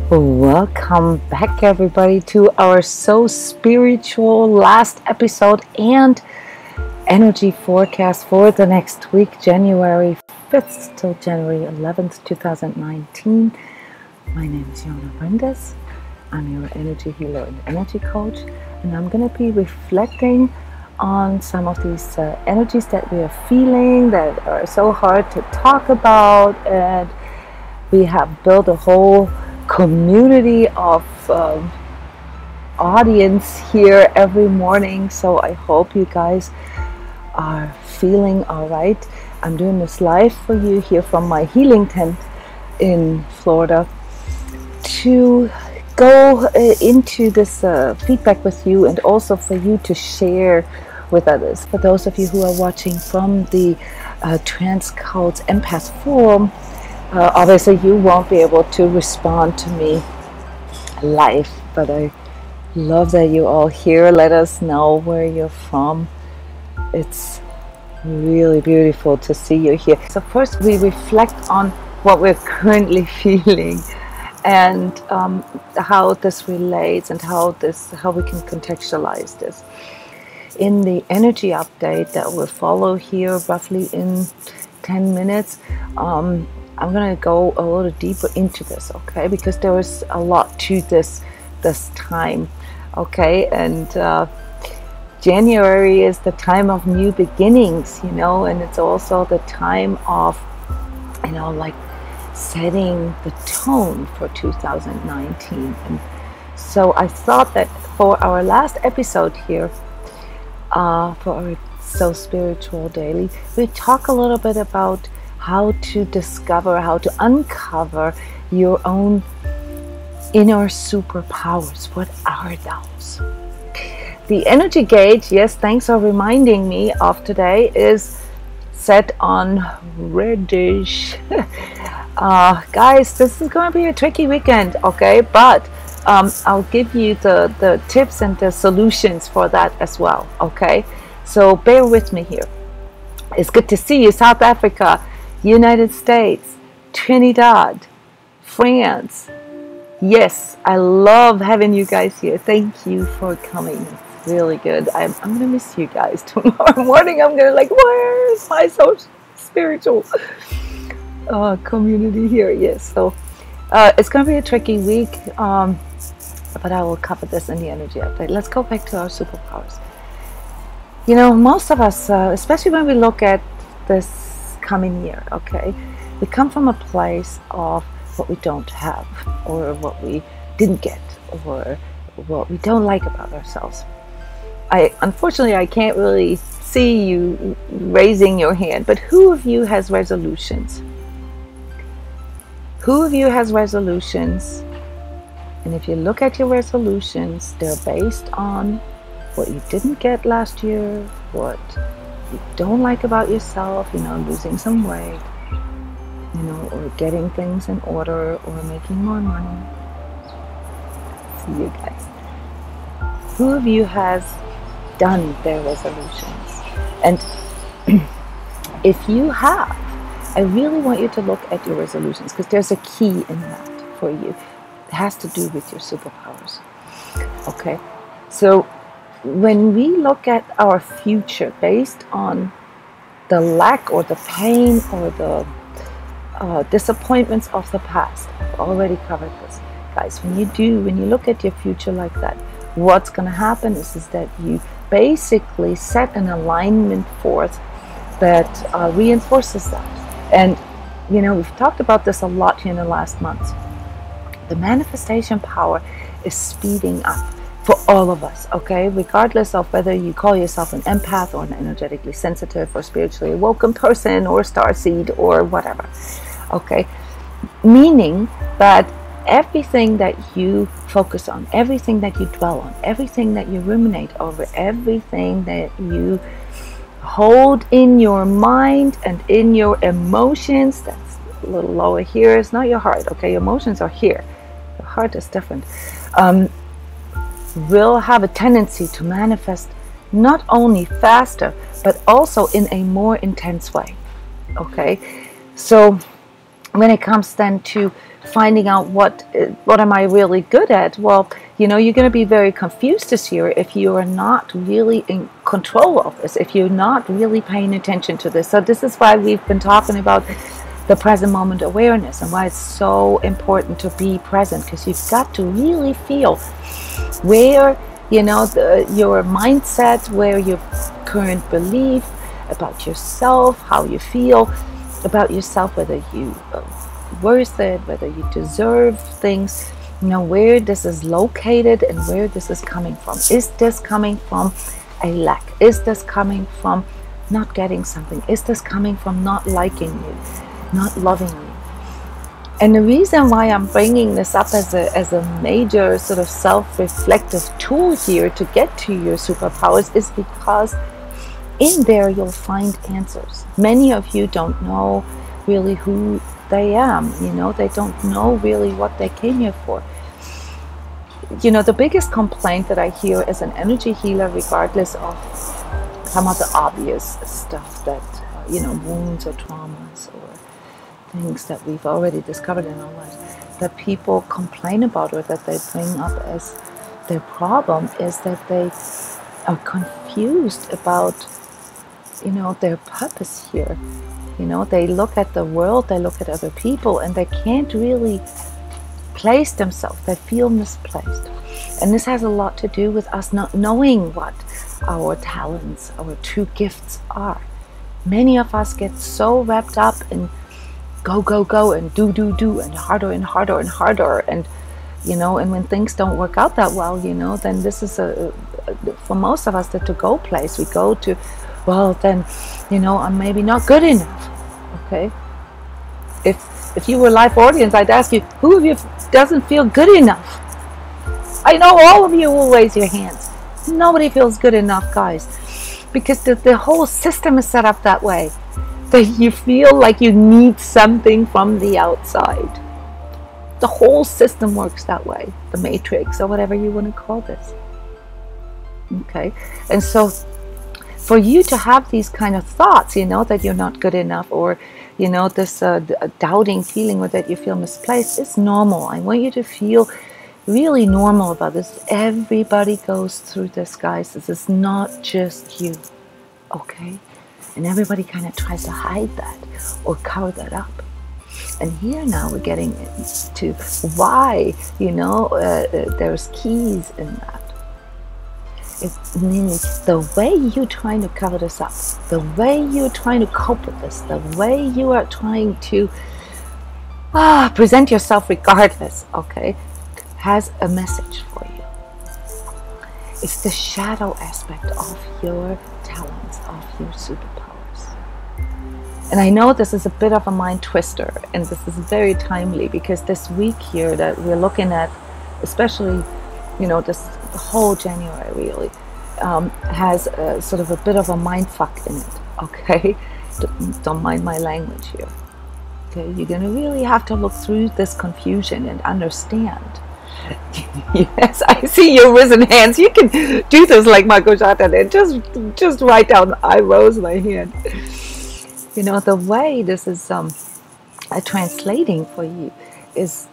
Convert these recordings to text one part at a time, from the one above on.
Welcome back, everybody, to our So Spiritual last episode and energy forecast for the next week, January 5th till January 11th, 2019. My name is Yona Brendes. I'm your energy healer and energy coach, and I'm going to be reflecting on some of these energies that we are feeling that are so hard to talk about, and we have built a whole community of audience here every morning, so I hope you guys are feeling all right. I'm doing this live for you here from my healing tent in Florida to go into this feedback with you, and also for you to share with others. For those of you who are watching from the transCODES Empaths forum, obviously you won't be able to respond to me live, but I love that you're all here. Let us know where you're from. It's really beautiful to see you here. So first we reflect on what we're currently feeling, and how this relates, and how we can contextualize this. In the energy update that will follow here roughly in 10 minutes, I'm going to go a little deeper into this, okay? Because there is a lot to this time, okay? And January is the time of new beginnings, you know, and it's also the time of, you know, like setting the tone for 2019. And so I thought that for our last episode here, for our So Spiritual Daily, we talk a little bit about how to discover, how to uncover your own inner superpowers. What are those? The energy gauge, yes, thanks for reminding me of today, is set on reddish. Guys, this is going to be a tricky weekend, okay? But I'll give you the tips and the solutions for that as well, okay? So bear with me here. It's good to see you, South Africa, United States, Trinidad, France. Yes, I love having you guys here. Thank you for coming. It's really good. I'm going to miss you guys tomorrow morning. I'm going to like, where's my so spiritual community here? Yes, so it's going to be a tricky week, but I will cover this in the energy update. Let's go back to our superpowers. You know, most of us, especially when we look at this coming year, okay, we come from a place of what we don't have, or what we didn't get, or what we don't like about ourselves. Unfortunately, I can't really see you raising your hand, but who of you has resolutions? Who of you has resolutions? And if you look at your resolutions, they're based on what you didn't get last year, what you don't like about yourself, you know, losing some weight, you know, or getting things in order, or making more money. See you guys. Who of you has done their resolutions? And if you have, I really want you to look at your resolutions, because there's a key in that for you. It has to do with your superpowers. Okay, so when we look at our future based on the lack or the pain or the disappointments of the past, I've already covered this, guys. When you look at your future like that, what's going to happen is that you basically set an alignment forth that reinforces that. And you know, we've talked about this a lot here in the last months. The manifestation power is speeding up for all of us, okay? Regardless of whether you call yourself an empath, or an energetically sensitive, or spiritually awoken person, or starseed, or whatever, okay? Meaning that everything that you focus on, everything that you dwell on, everything that you ruminate over, everything that you hold in your mind and in your emotions, that's a little lower here, it's not your heart, okay? Your emotions are here. Your heart is different. Will have a tendency to manifest not only faster, but also in a more intense way, okay? So when it comes then to finding out what am I really good at. Well, you know, you're going to be very confused this year if you are not really in control of this, if you're not really paying attention to this. So this is why we've been talking about the present moment awareness and why it's so important to be present, because you've got to really feel where, you know, your mindset, where your current belief about yourself, how you feel about yourself, whether you worth it, whether you deserve things, you know, where this is located and where this is coming from. Is this coming from a lack? Is this coming from not getting something? Is this coming from not liking you, not loving you? And the reason why I'm bringing this up as a major sort of self-reflective tool here to get to your superpowers is because in there you'll find answers. Many of you don't know really who they am, you know, they don't know really what they came here for. You know, the biggest complaint that I hear as an energy healer, regardless of some of the obvious stuff that, you know, wounds or traumas or things that we've already discovered in our lives, that people complain about or that they bring up as their problem, is that they are confused about, you know, their purpose here. You know, they look at the world, they look at other people, and they can't really place themselves. They feel misplaced. And this has a lot to do with us not knowing what our talents, our true gifts are. Many of us get so wrapped up in go, go, go, and do, and harder and harder and harder. And, you know, and when things don't work out that well, you know, then this is for most of us, the to-go place. We go to, well, then, you know, I'm maybe not good enough. Okay? If you were a live audience, I'd ask you, who of you doesn't feel good enough? I know all of you will raise your hands. Nobody feels good enough, guys. Because the whole system is set up that way. That you feel like you need something from the outside. The whole system works that way. The matrix, or whatever you want to call this. Okay? And so, for you to have these kind of thoughts, you know, that you're not good enough, or, you know, this doubting feeling, or that you feel misplaced, it's normal. I want you to feel really normal about this. Everybody goes through this, guys. This is not just you. Okay? And everybody kind of tries to hide that or cover that up. And here now we're getting into why, you know, there's keys in that. It's mainly the way you're trying to cover this up, the way you're trying to cope with this, the way you are trying to present yourself regardless, okay, has a message for you. It's the shadow aspect of your talents, of your superpowers. And I know this is a bit of a mind twister, and this is very timely, because this week here that we're looking at, especially, you know, the whole January really, has sort of a bit of a mind fuck in it, okay? Don't mind my language here. Okay, you're going to really have to look through this confusion and understand. Yes, I see your risen hands. You can do this like Marco Jata and just write down, I rose my hand. You know, the way this is translating for you is,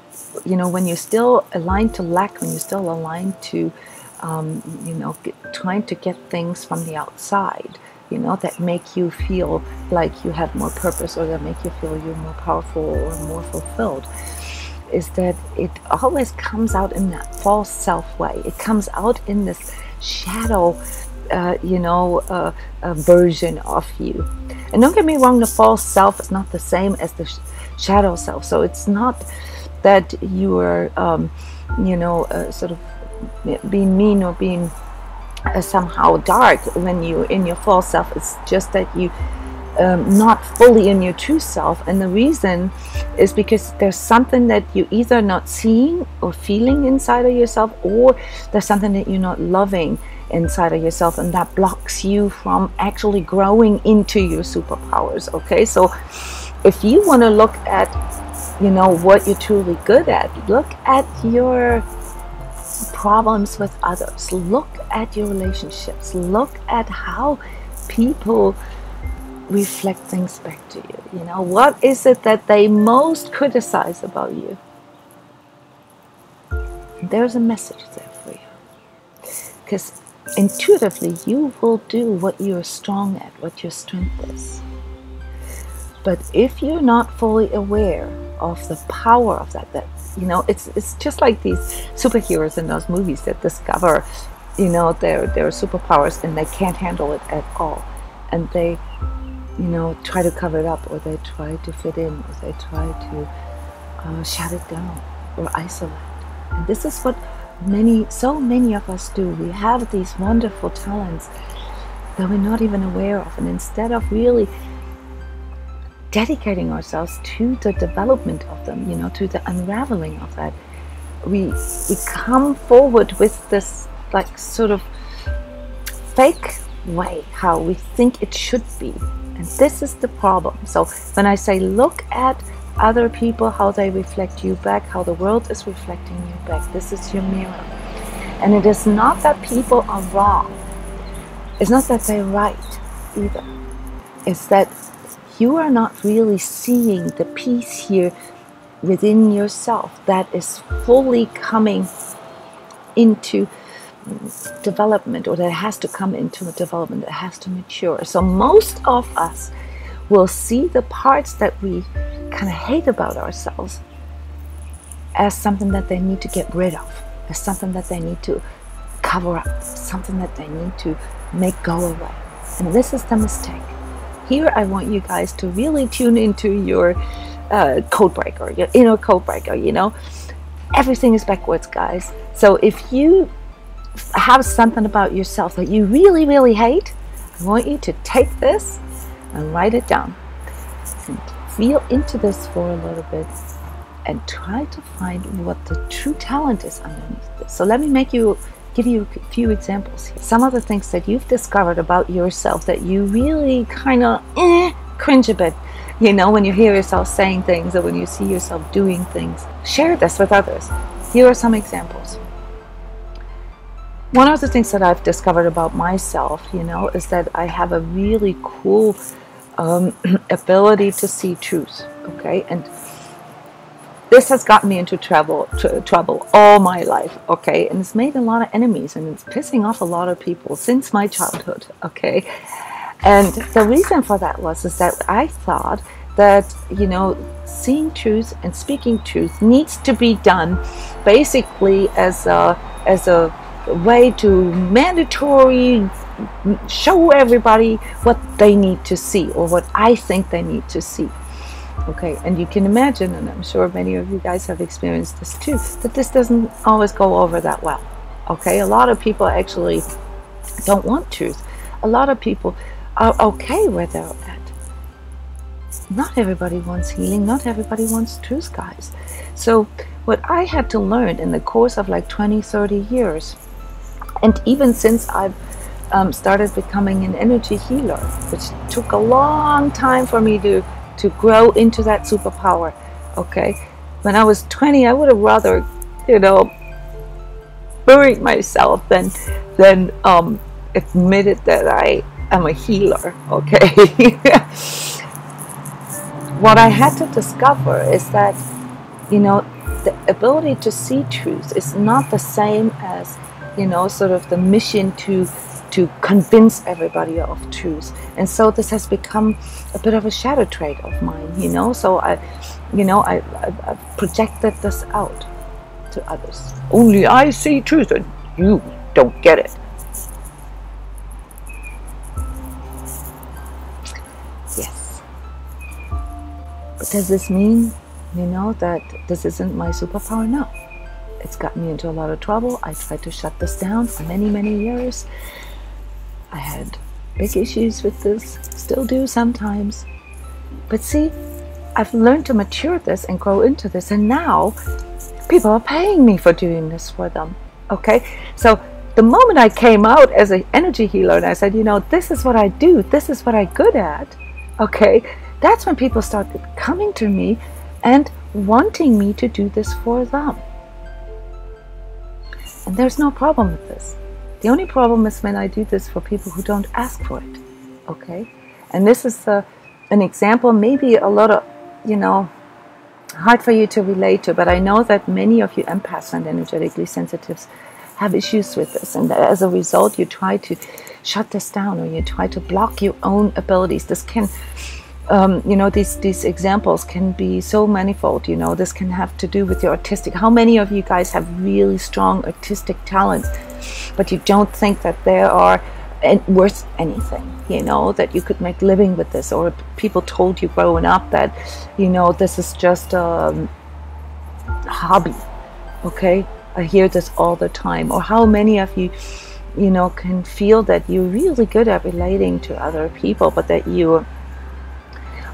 you know, when you're still aligned to lack, when you're still aligned to, you know, trying to get things from the outside, you know, that make you feel like you have more purpose, or that make you feel you're more powerful or more fulfilled, is that it always comes out in that false self way. It comes out in this shadow, you know, version of you. And don't get me wrong, the false self is not the same as the shadow self. So it's not that you are, you know, sort of being mean or being somehow dark when you're in your false self. It's just that you not fully in your true self. And the reason is because there's something that you're either not seeing or feeling inside of yourself, or there's something that you're not loving inside of yourself, and that blocks you from actually growing into your superpowers. Okay, so if you want to look at, you know, what you're truly good at, look at your problems with others, look at your relationships, look at how people reflect things back to you. You know, what is it that they most criticize about you? there's a message there for you. Because intuitively, you will do what you're strong at, what your strength is. But if you're not fully aware of the power of that, you know, it's just like these superheroes in those movies that discover, you know, their superpowers and they can't handle it at all. And they, you know, try to cover it up, or they try to fit in, or they try to shut it down or isolate. And this is what so many of us do. We have these wonderful talents that we're not even aware of. And instead of really dedicating ourselves to the development of them, you know, to the unraveling of that, we come forward with this like sort of fake way how we think it should be. And this is the problem. So when I say look at other people, how they reflect you back, how the world is reflecting you back, this is your mirror. And it is not that people are wrong. It's not that they're right either. It's that you are not really seeing the piece here within yourself that is fully coming into development, or that has to come into a development, that has to mature. So most of us will see the parts that we kind of hate about ourselves as something that they need to get rid of, as something that they need to cover up, something that they need to make go away. And this is the mistake. Here I want you guys to really tune into your code breaker, your inner code breaker, you know. Everything is backwards, guys. So if you have something about yourself that you really, really hate, I want you to take this and write it down. And feel into this for a little bit and try to find what the true talent is underneath this. So let me give you a few examples here. Some of the things that you've discovered about yourself that you really kind of cringe a bit, you know, when you hear yourself saying things or when you see yourself doing things. Share this with others. Here are some examples. One of the things that I've discovered about myself, you know, is that I have a really cool ability to see truth, okay? And this has gotten me into trouble all my life, okay? And it's made a lot of enemies, and it's pissing off a lot of people since my childhood, okay? And the reason for that is that I thought that, you know, seeing truth and speaking truth needs to be done basically as a way to mandatory show everybody what they need to see, or what I think they need to see. Okay, and you can imagine, and I'm sure many of you guys have experienced this too, that this doesn't always go over that well. Okay, a lot of people actually don't want truth. A lot of people are okay where they're at. Not everybody wants healing, not everybody wants truth, guys. So what I had to learn in the course of like 20-30 years, and even since I've started becoming an energy healer, which took a long time for me to grow into that superpower, okay? When I was 20, I would have rather, you know, buried myself than admitted that I am a healer, okay? What I had to discover is that, you know, the ability to see truth is not the same as, you know, sort of the mission to convince everybody of truth. And so this has become a bit of a shadow trait of mine, you know. So I've projected this out to others. Only I see truth and you don't get it. Yes. But does this mean, you know, that this isn't my superpower? No. It's gotten me into a lot of trouble. I tried to shut this down for many, many years. I had big issues with this, still do sometimes. But see, I've learned to mature this and grow into this, and now people are paying me for doing this for them, okay? So the moment I came out as an energy healer and I said, you know, this is what I do, this is what I'm good at, okay? That's when people started coming to me and wanting me to do this for them. And there's no problem with this. The only problem is when I do this for people who don't ask for it, okay? And this is an example, maybe a lot of, you know, hard for you to relate to, but I know that many of you empaths and energetically sensitives have issues with this, and that as a result you try to shut this down, or you try to block your own abilities. This can you know, these examples can be so manifold. You know, this can have to do with your artistic. How many of you guys have really strong artistic talents, but you don't think that they are worth anything, you know, that you could make living with this, or people told you growing up that, you know, this is just a hobby, okay? I hear this all the time. Or how many of you, you know, can feel that you're really good at relating to other people, but that you're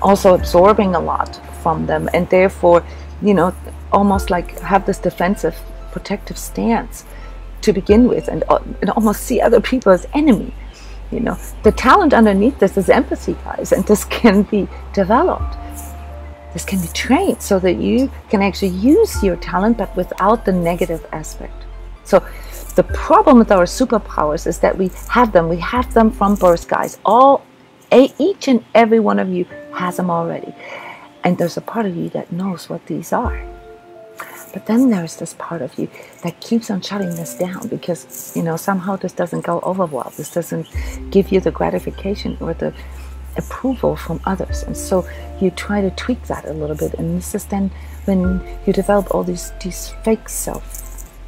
also absorbing a lot from them, and therefore, you know, almost like have this defensive, protective stance to begin with, and almost see other people as enemy. You know, the talent underneath this is empathy, guys, and this can be developed. This can be trained so that you can actually use your talent, but without the negative aspect. So the problem with our superpowers is that we have them from birth, guys. Each and every one of you has them already. And there's a part of you that knows what these are. But then there's this part of you that keeps on shutting this down because, you know, somehow this doesn't go over well. This doesn't give you the gratification or the approval from others. And so you try to tweak that a little bit. And this is then when you develop all these fake self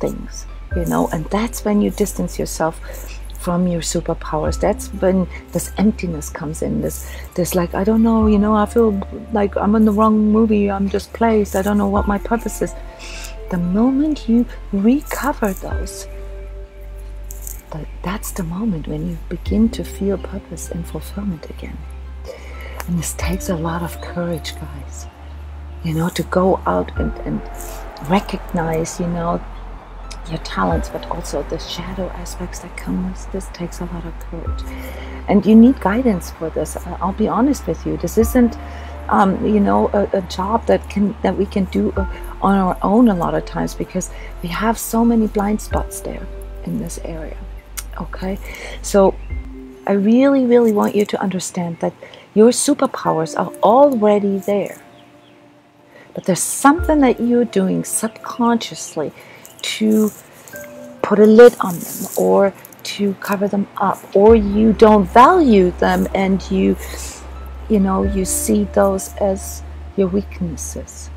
things, you know, and that's when you distance yourself from your superpowers. That's when this emptiness comes in, this like, I don't know, you know, I feel like I'm in the wrong movie, I'm just placed, I don't know what my purpose is. The moment you recover those, that's the moment when you begin to feel purpose and fulfillment again. And this takes a lot of courage, guys, you know, to go out and recognize, you know, your talents, but also the shadow aspects that come with this. Takes a lot of courage, and you need guidance for this. I'll be honest with you, this isn't you know, a job that we can do on our own a lot of times, because we have so many blind spots there in this area. Okay, so I really, really want you to understand that your superpowers are already there, but there's something that you're doing subconsciously to put a lid on them, or to cover them up, or you don't value them, and you know, you see those as your weaknesses.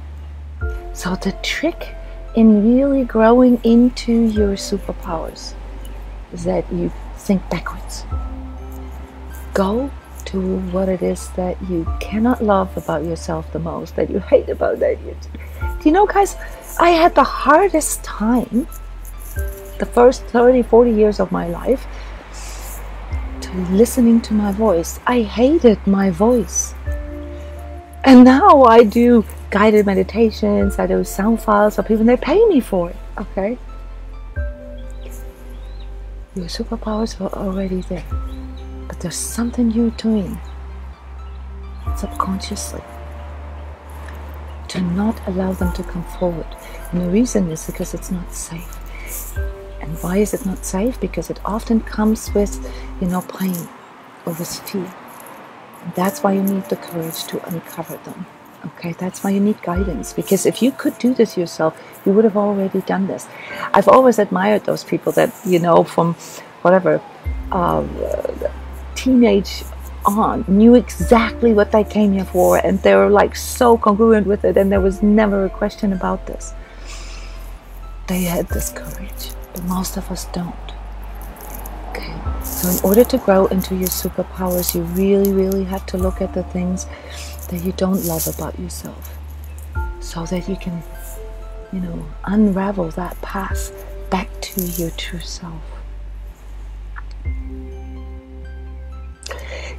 So the trick in really growing into your superpowers is that you think backwards. Go to what it is that you cannot love about yourself the most, that you hate about that. Do you know, guys, I had the hardest time the first 30, 40 years of my life to listening to my voice. I hated my voice. And now I do guided meditations, I do sound files for people, and they pay me for it, okay? Your superpowers are already there, but there's something you're doing subconsciously to not allow them to come forward. And the reason is because it's not safe. And why is it not safe? Because it often comes with, you know, pain or with fear. And that's why you need the courage to uncover them. Okay, that's why you need guidance. Because if you could do this yourself, you would have already done this. I've always admired those people that, you know, from whatever teenage on, knew exactly what they came here for, and they were like so congruent with it, and there was never a question about this. They had this courage, but most of us don't. Okay, so in order to grow into your superpowers, you really, really have to look at the things that you don't love about yourself, so that you can, you know, unravel that path back to your true self.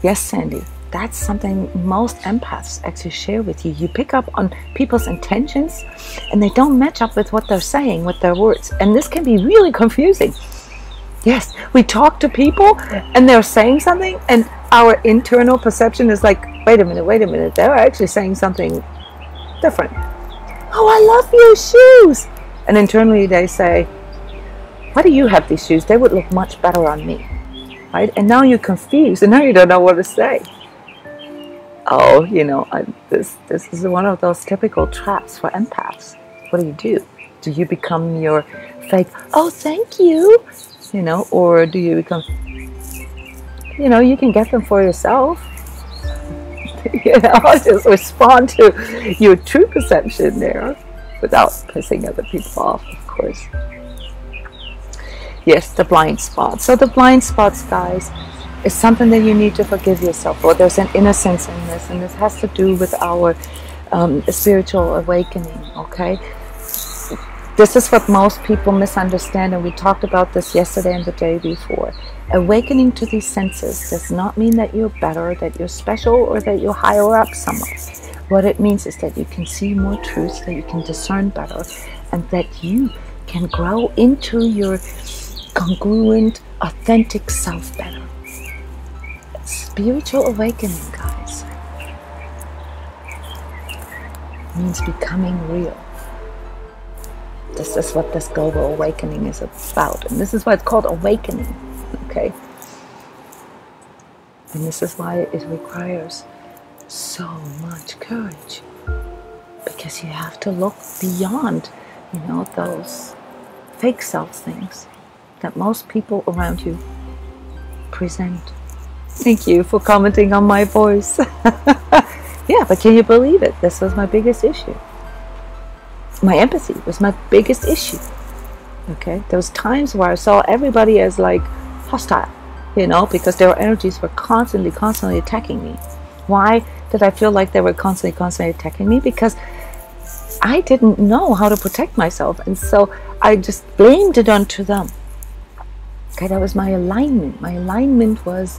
Yes, Sandy, that's something most empaths actually share with you. You pick up on people's intentions and they don't match up with what they're saying, with their words. And this can be really confusing. Yes, we talk to people and they're saying something and our internal perception is like, wait a minute, they're actually saying something different. Oh, I love your shoes. And internally they say, why do you have these shoes? They would look much better on me. Right? And now you're confused and now you don't know what to say. oh, you know, this is one of those typical traps for empaths. What do? Do you become your fake, oh, thank you, you know, or do you become, you know, you can get them for yourself. You know, just respond to your true perception there without pissing other people off, of course. Yes, the blind spots. So the blind spots, guys, is something that you need to forgive yourself for. There's an innocence in this, and this has to do with our spiritual awakening, okay? This is what most people misunderstand, and we talked about this yesterday and the day before. Awakening to these senses does not mean that you're better, that you're special, or that you're higher up somewhere. What it means is that you can see more truth, that you can discern better, and that you can grow into your congruent, authentic self better. Spiritual awakening, guys, means becoming real. This is what this global awakening is about. And this is why it's called awakening. Okay? And this is why it requires so much courage. Because you have to look beyond, you know, those fake self things that most people around you present. Thank you for commenting on my voice. Yeah, but can you believe it? This was my biggest issue. My empathy was my biggest issue. Okay, there was times where I saw everybody as like hostile, you know, because their energies were constantly attacking me. Why did I feel like they were constantly attacking me? Because I didn't know how to protect myself, and so I just blamed it onto them. Okay, that was my alignment. My alignment was,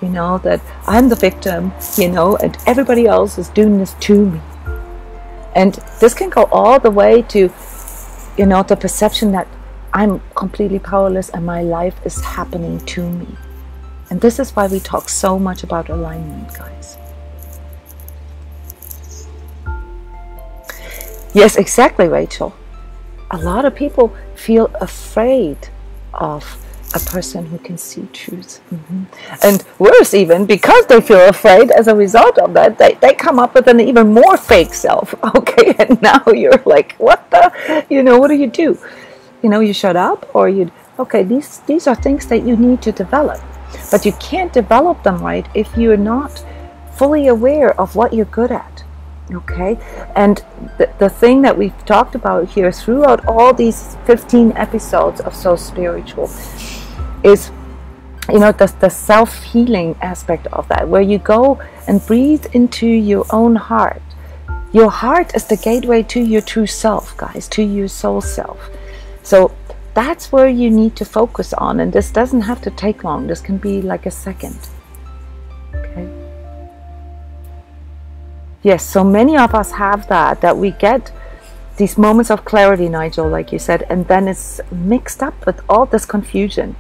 you know, that I'm the victim, you know, and everybody else is doing this to me. And this can go all the way to, you know, the perception that I'm completely powerless and my life is happening to me. And this is why we talk so much about alignment, guys. Yes, exactly, Rachel. A lot of people feel afraid of a person who can see truth. And worse even, because they feel afraid as a result of that, they come up with an even more fake self. Okay, and now you're like, what the, you know, what do? You know, you shut up, or you, okay, these are things that you need to develop. But you can't develop them right if you're not fully aware of what you're good at. Okay, and the thing that we've talked about here throughout all these 15 episodes of So Spiritual is, you know, the self-healing aspect of that, where you go and breathe into your own heart. Your heart is the gateway to your true self, guys, to your soul self. So that's where you need to focus on, and this doesn't have to take long. This can be like a second. Okay. Yes, so many of us have that we get these moments of clarity, Nigel, like you said, and then it's mixed up with all this confusion.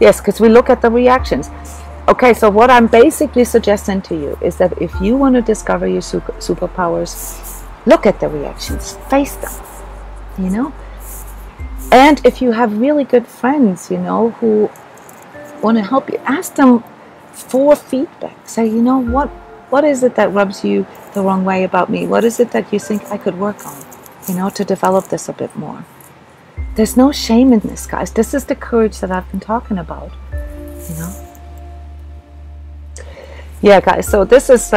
Yes, because we look at the reactions. Okay, so what I'm basically suggesting to you is that if you want to discover your superpowers, look at the reactions, face them, you know? And if you have really good friends, you know, who want to help you, ask them for feedback. Say, you know, what is it that rubs you the wrong way about me? What is it that you think I could work on, you know, to develop this a bit more? There's no shame in this, guys. This is the courage that I've been talking about, you know? Yeah, guys, so this is,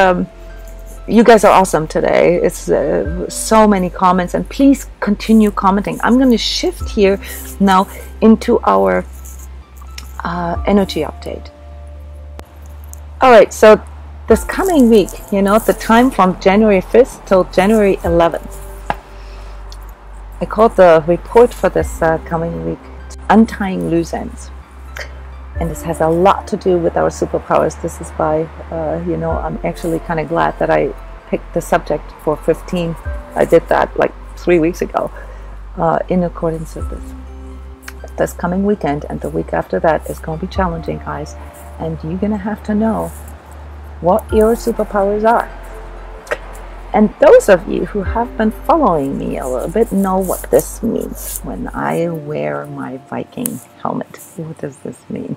you guys are awesome today. It's so many comments, and please continue commenting. I'm going to shift here now into our energy update. All right, so this coming week, you know, the time from January 5th till January 11th. I called the report for this coming week Untying Loose Ends. And this has a lot to do with our superpowers. This is why, you know, I'm actually kind of glad that I picked the subject for 15. I did that like 3 weeks ago in accordance with this. This coming weekend and the week after that is going to be challenging, guys. And you're going to have to know what your superpowers are. And those of you who have been following me a little bit know what this means when I wear my Viking helmet. What does this mean?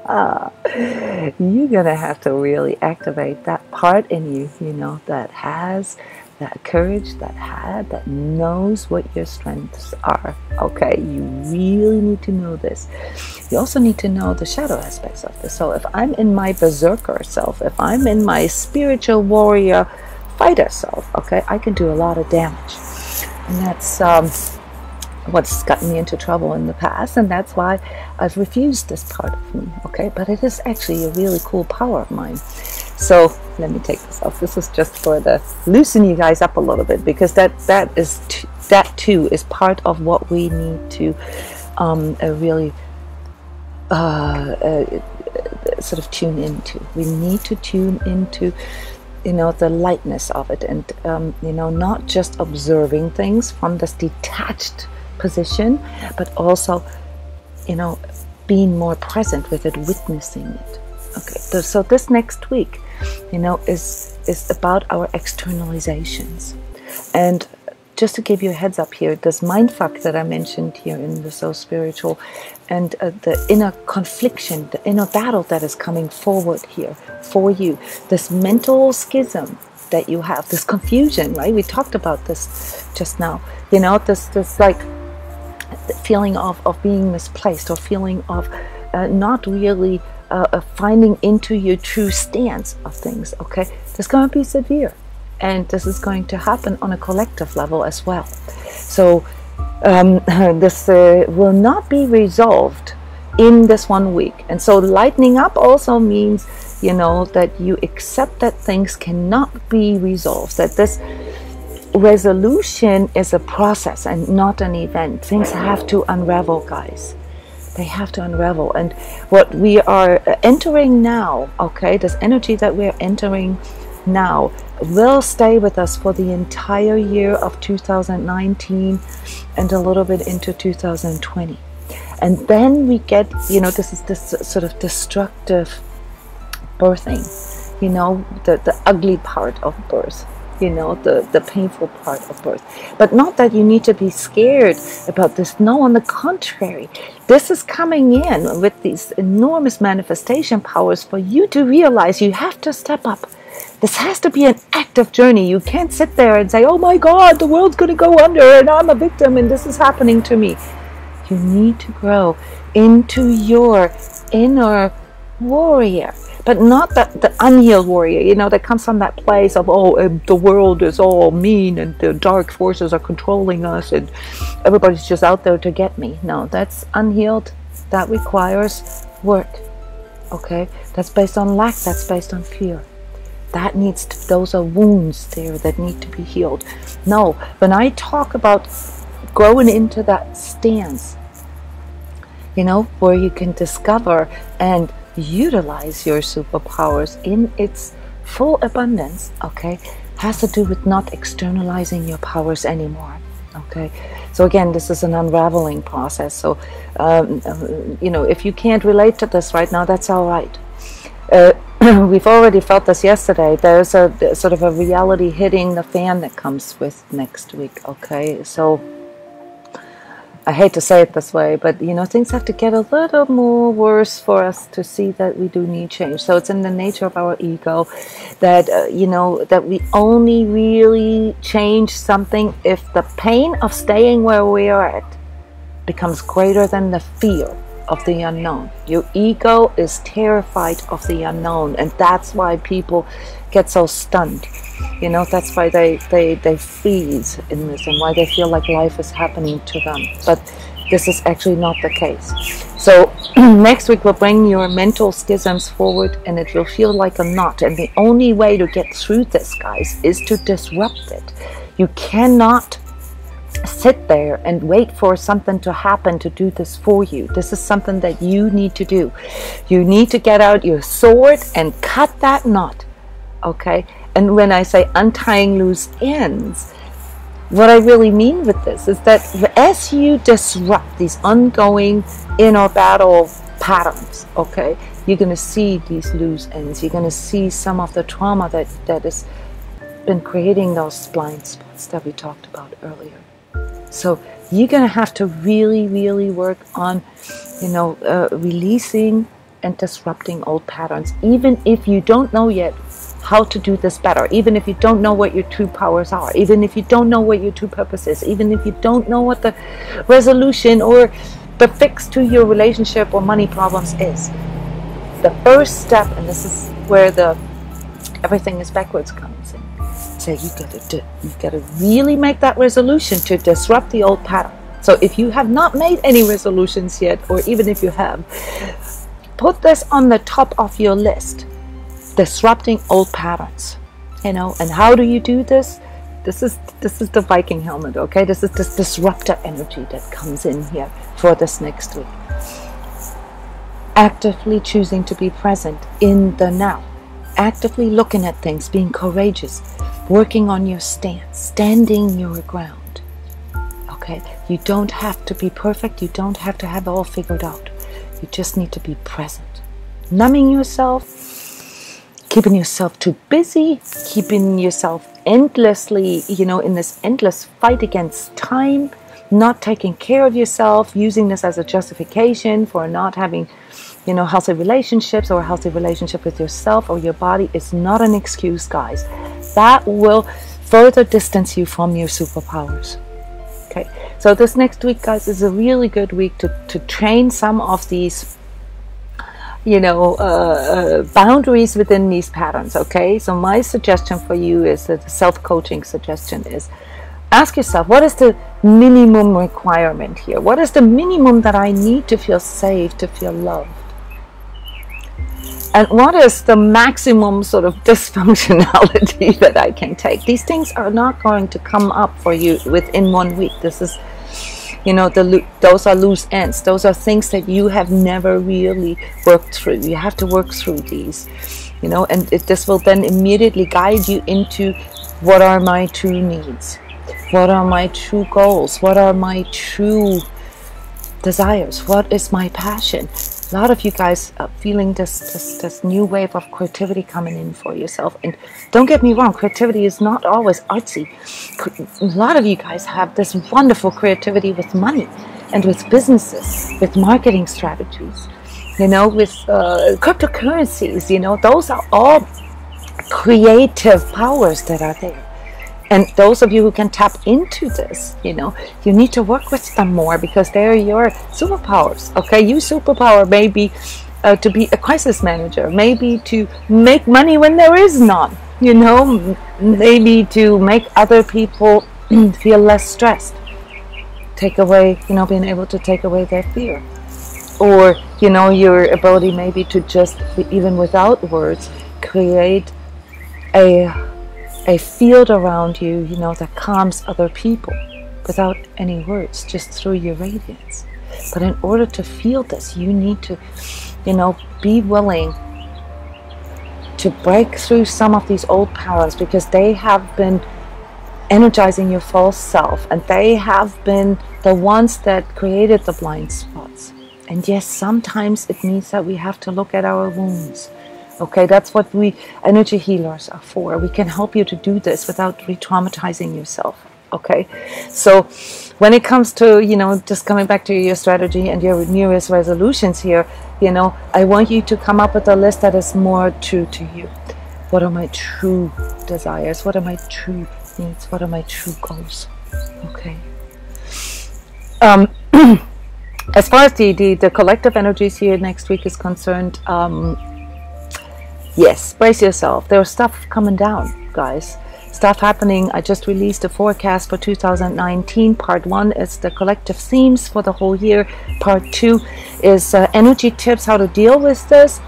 You're going to have to really activate that part in you, you know, that has that courage, that knows what your strengths are. Okay, you really need to know this. You also need to know the shadow aspects of this. So if I'm in my berserker self, if I'm in my spiritual warrior fighter self, okay, I can do a lot of damage. And that's what's gotten me into trouble in the past, and that's why I've refused this part of me, okay? But it is actually a really cool power of mine. So let me take this off. This is just for the loosen you guys up a little bit, because that too is part of what we need to really sort of tune into. We need to tune into, you know, the lightness of it, and you know, not just observing things from this detached position, but also, you know, being more present with it, witnessing it. Okay, so this next week, you know, is about our externalizations. And just to give you a heads up here, this mindfuck that I mentioned here in the So Spiritual, and the inner confliction, the inner battle that is coming forward here for you, this mental schism that you have, this confusion, right? We talked about this just now, you know, this like feeling of being misplaced, or feeling of not really finding into your true stance of things, okay? This is going to be severe, and this is going to happen on a collective level as well. So this will not be resolved in this 1 week. And so lightening up also means, you know, that you accept that things cannot be resolved, that this resolution is a process and not an event. Things have to unravel, guys. They have to unravel. And what we are entering now, okay, this energy that we're entering now will stay with us for the entire year of 2019 and a little bit into 2020. And then we get, you know, this is this sort of destructive birthing, you know, the ugly part of birth, you know, the painful part of birth. But not that you need to be scared about this. No, on the contrary, this is coming in with these enormous manifestation powers for you to realize you have to step up. This has to be an active journey. You can't sit there and say, oh my God, the world's going to go under and I'm a victim and this is happening to me. You need to grow into your inner warrior, but not the unhealed warrior, you know, that comes from that place of, oh, the world is all mean and the dark forces are controlling us and everybody's just out there to get me. No, that's unhealed. That requires work, okay? That's based on lack. That's based on fear. That needs to, those are wounds there that need to be healed. No, when I talk about growing into that stance, you know, where you can discover and utilize your superpowers in its full abundance, okay, has to do with not externalizing your powers anymore, okay? So again, this is an unraveling process. So, you know, if you can't relate to this right now, that's all right. We've already felt this yesterday. There's a sort of a reality hitting the fan that comes with next week, okay? So I hate to say it this way, but, you know, things have to get a little more worse for us to see that we do need change. So it's in the nature of our ego that, you know, that we only really change something if the pain of staying where we are at becomes greater than the fear of the unknown. Your ego is terrified of the unknown, and that's why people get so stunned. You know, that's why they freeze in this, and why they feel like life is happening to them. But this is actually not the case. So next week we'll bring your mental schisms forward, and it will feel like a knot. And the only way to get through this, guys, is to disrupt it. You cannot sit there and wait for something to happen to do this for you. This is something that you need to do. You need to get out your sword and cut that knot, okay? And when I say untying loose ends, what I really mean with this is that as you disrupt these ongoing inner battle patterns, okay, you're going to see these loose ends. You're going to see some of the trauma that has been creating those blind spots that we talked about earlier. So you're going to have to really, really work on, you know, releasing and disrupting old patterns, even if you don't know yet how to do this better, even if you don't know what your true powers are, even if you don't know what your true purpose is, even if you don't know what the resolution or the fix to your relationship or money problems is. The first step, and this is where the everything is backwards comes in. So you gotta really make that resolution to disrupt the old pattern. So if you have not made any resolutions yet, or even if you have, put this on the top of your list. Disrupting old patterns. You know, and how do you do this? This is the Viking helmet, okay? This is this disruptor energy that comes in here for this next week. Actively choosing to be present in the now. Actively looking at things, being courageous, working on your stance, standing your ground. Okay? You don't have to be perfect. You don't have to have it all figured out. You just need to be present. Numbing yourself, keeping yourself too busy, keeping yourself endlessly, you know, in this endless fight against time, not taking care of yourself, using this as a justification for not having, you know, healthy relationships, or a healthy relationship with yourself or your body is not an excuse, guys. That will further distance you from your superpowers. Okay, so this next week, guys, is a really good week to train some of these, you know, boundaries within these patterns. Okay, so my suggestion for you is, the self-coaching suggestion is, ask yourself, what is the minimum requirement here? What is the minimum that I need to feel safe, to feel loved? And what is the maximum sort of dysfunctionality that I can take? These things are not going to come up for you within 1 week. This is, you know, those are loose ends. Those are things that you have never really worked through. You have to work through these, you know, and this will then immediately guide you into, what are my true needs? What are my true goals? What are my true desires? What is my passion? A lot of you guys are feeling this new wave of creativity coming in for yourself. And don't get me wrong, creativity is not always artsy. A lot of you guys have this wonderful creativity with money and with businesses, with marketing strategies, you know, with cryptocurrencies. You know, those are all creative powers that are there. And those of you who can tap into this, you know, you need to work with them more, because they're your superpowers. Okay, your superpower may be to be a crisis manager, maybe to make money when there is none, you know, maybe to make other people feel less stressed, take away, you know, being able to take away their fear, or, you know, your ability maybe to just, even without words, create a field around you, you know, that calms other people without any words, just through your radiance. But in order to feel this, you need to, you know, be willing to break through some of these old patterns, because they have been energizing your false self, and they have been the ones that created the blind spots. And yes, sometimes it means that we have to look at our wounds. Okay, that's what we energy healers are for. We can help you to do this without re-traumatizing yourself. Okay, so when it comes to, you know, just coming back to your strategy and your New Year's resolutions here, you know, I want you to come up with a list that is more true to you. What are my true desires? What are my true needs? What are my true goals? Okay. As far as the collective energies here next week is concerned, yes, brace yourself. There's stuff coming down, guys. Stuff happening. I just released a forecast for 2019. Part 1 is the collective themes for the whole year. Part 2 is energy tips, how to deal with this.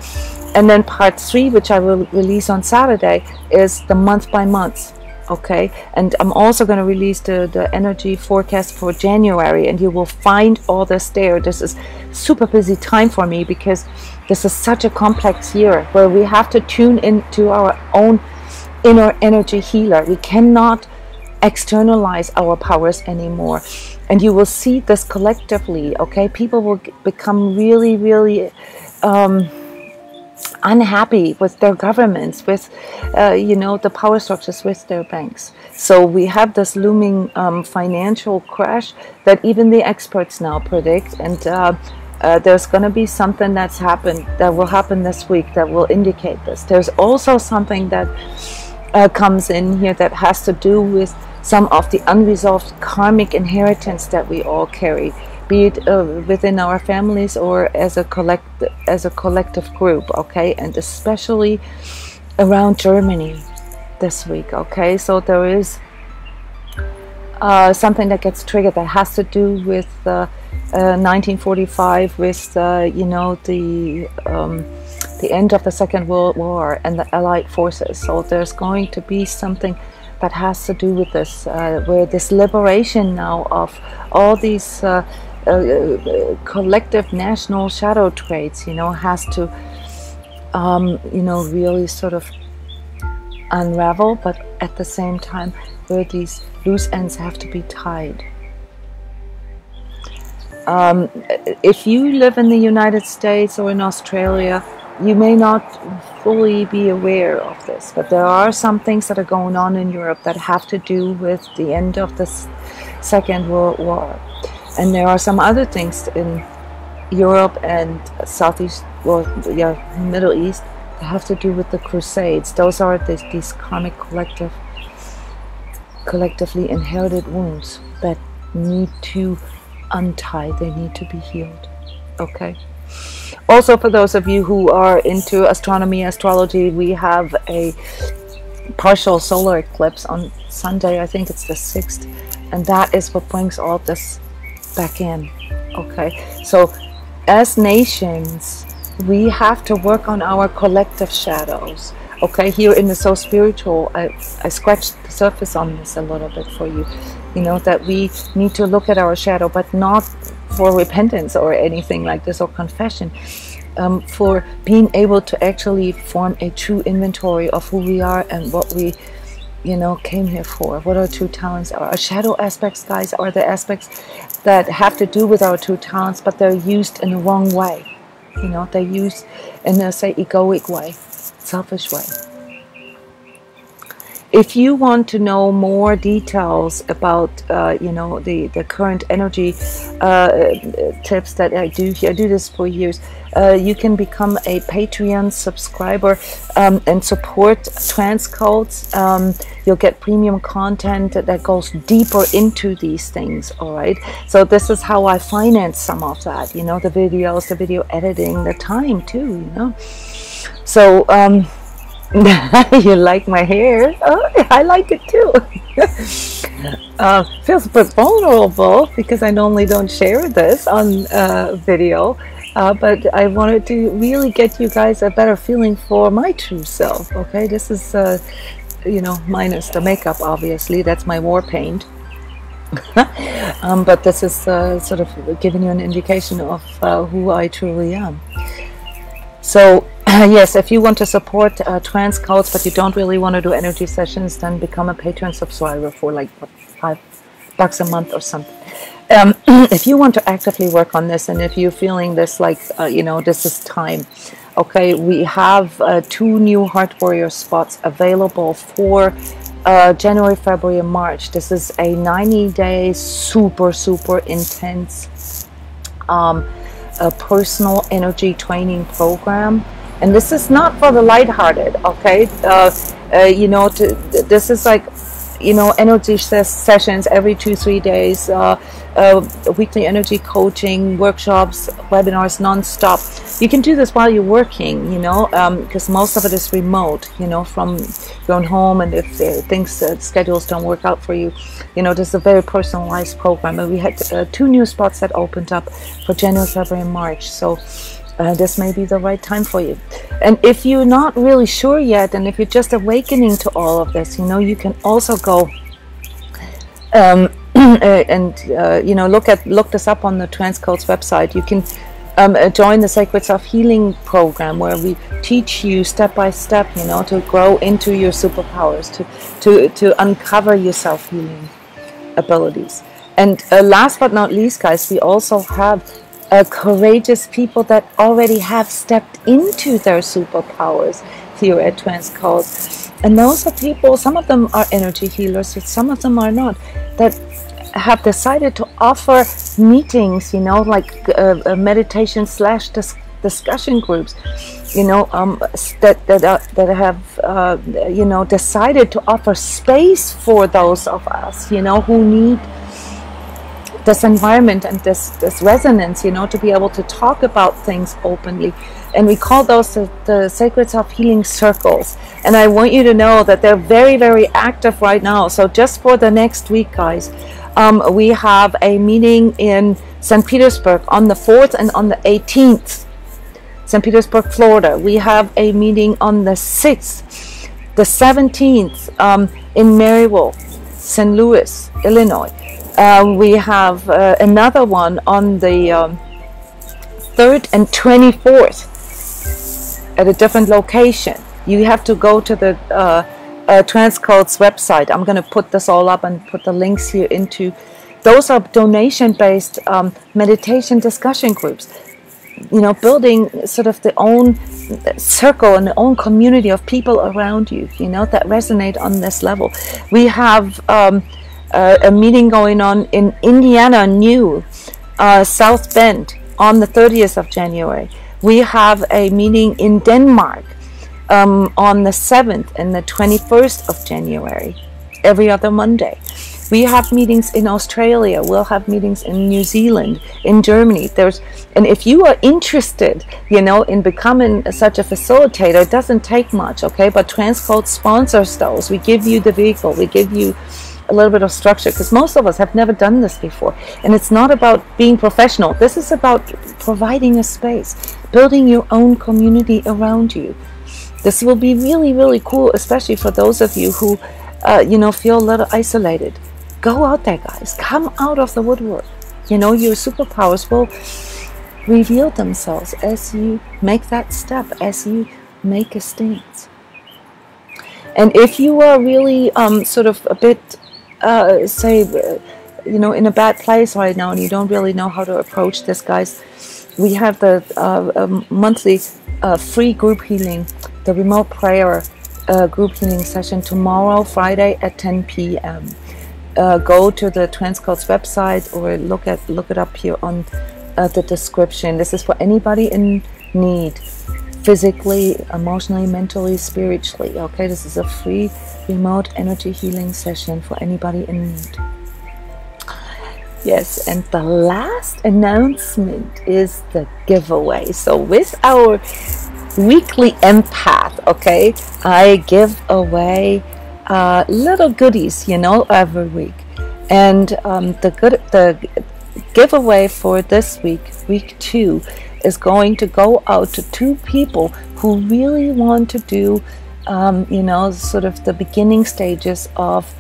And then part 3, which I will release on Saturday, is the month by month. Okay, and I'm also going to release the energy forecast for January, and you will find all this there. This is super busy time for me, because this is such a complex year where we have to tune into our own inner energy healer. We cannot externalize our powers anymore, and you will see this collectively. Okay, people will become really, really unhappy with their governments, with you know, the power structures, with their banks. So we have this looming financial crash that even the experts now predict, and There's going to be something that will happen this week that will indicate this. There's also something that comes in here that has to do with some of the unresolved karmic inheritance that we all carry, be it within our families or as a collective group, okay? And especially around Germany this week, okay? So there is something that gets triggered that has to do with 1945, with you know, the end of the Second World War and the Allied forces. So there's going to be something that has to do with this, where this liberation now of all these collective national shadow traits, you know, has to you know, really sort of unravel, but at the same time where these loose ends have to be tied. If you live in the United States or in Australia, you may not fully be aware of this, but there are some things that are going on in Europe that have to do with the end of the Second World War. And there are some other things in Europe and Southeast, well, yeah, Middle East, that have to do with the Crusades. Those are these karmic collectively inherited wounds that need to untie, they need to be healed, okay? Also, for those of you who are into astronomy, astrology, we have a partial solar eclipse on Sunday, I think it's the 6th, and that is what brings all this back in, okay? So as nations, we have to work on our collective shadows, okay? Here in the So Spiritual, I scratched the surface on this a little bit for you, you know, that we need to look at our shadow, but not for repentance or anything like this, or confession, for being able to actually form a true inventory of who we are and what we, you know, came here for, what our true talents are. Our shadow aspects, guys, are the aspects that have to do with our true talents, but they're used in the wrong way. You know, they're used in a, say, egoic way, selfish way. If you want to know more details about, you know, the current energy tips that I do here, I do this for years, you can become a Patreon subscriber and support transCODES. You'll get premium content that goes deeper into these things, all right? So this is how I finance some of that, you know, the videos, the video editing, the time too, you know? So, you like my hair? Oh, I like it too. Feels a bit vulnerable because I normally don't share this on video, but I wanted to really get you guys a better feeling for my true self. Okay, this is you know, minus the makeup, obviously. That's my war paint. But this is sort of giving you an indication of who I truly am. So yes, if you want to support transCODES, but you don't really want to do energy sessions, then become a Patreon subscriber for like, what, $5 a month or something. If you want to actively work on this, and if you're feeling this like, you know, this is time, okay, we have 2 new Heart Warrior spots available for January, February, and March. This is a 90-day super intense a personal energy training program, and this is not for the lighthearted, okay? You know, this is like, you know, energy sessions every 2-3 days, weekly energy coaching, workshops, webinars, non-stop. You can do this while you're working, you know, because most of it is remote, you know, from your own home, and if things, schedules don't work out for you, you know, this is a very personalized program. And we had 2 new spots that opened up for January, February, and March. So this may be the right time for you. And if you're not really sure yet, and if you're just awakening to all of this, you know, you can also go and you know, look this up on the transCODES website. You can join the Sacred Self-Healing program, where we teach you step by step, you know, to grow into your superpowers, to uncover your self-healing abilities. And last but not least, guys, we also have courageous people that already have stepped into their superpowers here at transCODES. And those are people, some of them are energy healers, but some of them are not, that have decided to offer meetings, you know, like meditation slash discussion groups, you know, that have you know, decided to offer space for those of us, you know, who need this environment and this resonance, you know, to be able to talk about things openly. And we call those the Sacred Self-Healing Circles. And I want you to know that they're very, very active right now. So just for the next week, guys, we have a meeting in St. Petersburg on the 4th and on the 18th, St. Petersburg, Florida. We have a meeting on the 6th, the 17th in Maryville, St. Louis, Illinois. We have another one on the 3rd and 24th at a different location. You have to go to the transCODES website. I'm going to put this all up and put the links here into. Those are donation-based meditation discussion groups. You know, building sort of the own circle and the own community of people around you, you know, that resonate on this level. We have a meeting going on in Indiana, South Bend, on the 30th of January. We have a meeting in Denmark on the 7th and the 21st of January, every other Monday. We have meetings in Australia. We'll have meetings in New Zealand, in Germany. And if you are interested, you know, in becoming such a facilitator, it doesn't take much, okay? But transCODES sponsors those. We give you the vehicle. We give you a little bit of structure, because most of us have never done this before. And it's not about being professional. This is about providing a space, building your own community around you. This will be really, really cool, especially for those of you who, you know, feel a little isolated. Go out there, guys. Come out of the woodwork. You know, your superpowers will reveal themselves as you make that step, as you make a stance. And if you are really sort of a bit, say, you know, in a bad place right now and you don't really know how to approach this, guys, we have the monthly free group healing, the remote prayer group healing session tomorrow, Friday at 10 p.m. Go to the transCODES website or look it up here on the description. This is for anybody in need, physically, emotionally, mentally, spiritually. Okay, this is a free remote energy healing session for anybody in need. Yes, and the last announcement is the giveaway. So with our weekly empath, okay, I give away little goodies, you know, every week. And the giveaway for this week, week 2, is going to go out to 2 people who really want to do, you know, sort of the beginning stages of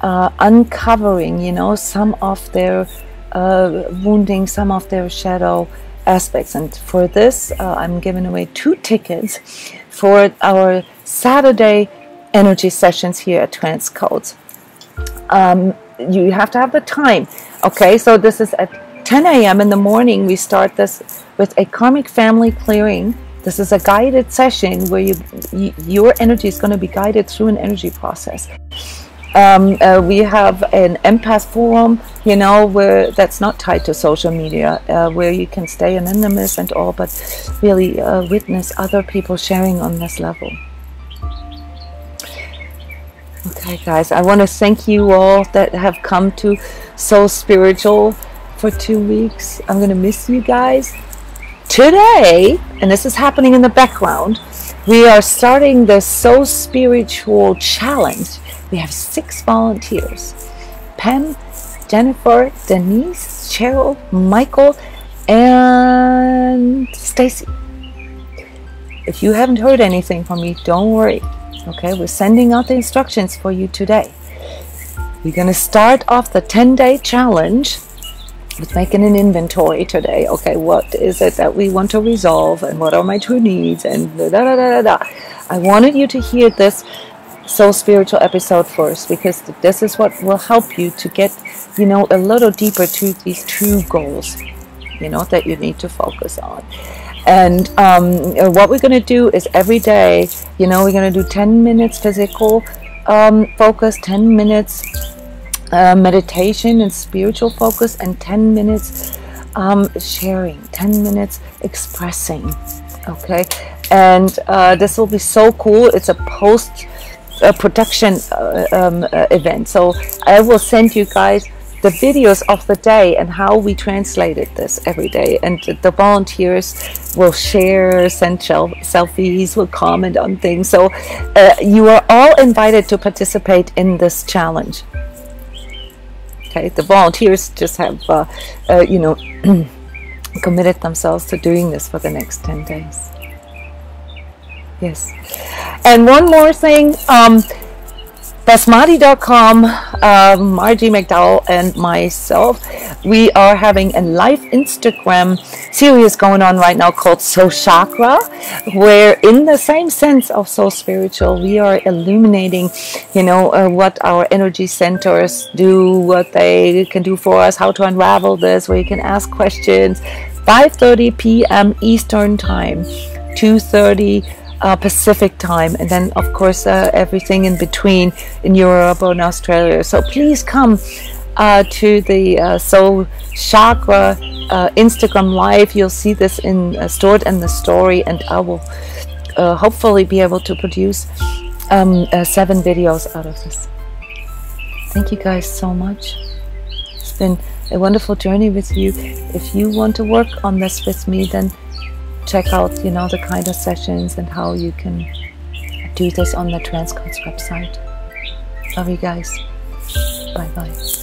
uncovering, you know, some of their wounding, some of their shadow aspects. And for this, I'm giving away 2 tickets for our Saturday energy sessions here at transCODES. You have to have the time. Okay, so this is at 10 a.m. in the morning. We start this with a karmic family clearing. This is a guided session where your energy is going to be guided through an energy process. We have an empath forum, you know, where that's not tied to social media, where you can stay anonymous and all, but really witness other people sharing on this level. Okay, guys, I want to thank you all that have come to Soul Spiritual for 2 weeks. I'm going to miss you guys. Today, and this is happening in the background, we are starting the Soul Spiritual Challenge. We have 6 volunteers: Pam, Jennifer, Denise, Cheryl, Michael, and Stacy. If you haven't heard anything from me, don't worry. Okay, we're sending out the instructions for you today. We're going to start off the 10-day challenge with making an inventory today. Okay, what is it that we want to resolve, and what are my true needs, and da-da-da-da-da. I wanted you to hear this Soul Spiritual episode first, because this is what will help you to get, you know, a little deeper to these true goals, you know, that you need to focus on. And what we're going to do is every day, you know, we're going to do 10 minutes physical focus, 10 minutes meditation and spiritual focus, and 10 minutes sharing, 10 minutes expressing. Okay, and this will be so cool. It's a post production event, so I will send you guys the videos of the day and how we translated this every day, and the volunteers will share, send selfies, will comment on things. So you are all invited to participate in this challenge. Okay, the volunteers just have you know, committed themselves to doing this for the next 10 days. Yes. And one more thing, Basmati.com, Margie McDowell and myself, we are having a live Instagram series going on right now called Soul Chakra, where in the same sense of Soul Spiritual, we are illuminating, you know, what our energy centers do, what they can do for us, how to unravel this, where you can ask questions. 5:30 p.m. Eastern Time, 2:30 Pacific Time, and then of course everything in between in Europe or in Australia. So please come to the Soul Chakra Instagram Live. You'll see this stored in the story, and I will hopefully be able to produce 7 videos out of this. Thank you guys so much. It's been a wonderful journey with you. If you want to work on this with me, then check out, you know, the kind of sessions and how you can do this on the transCODES website. Love you guys. Bye bye.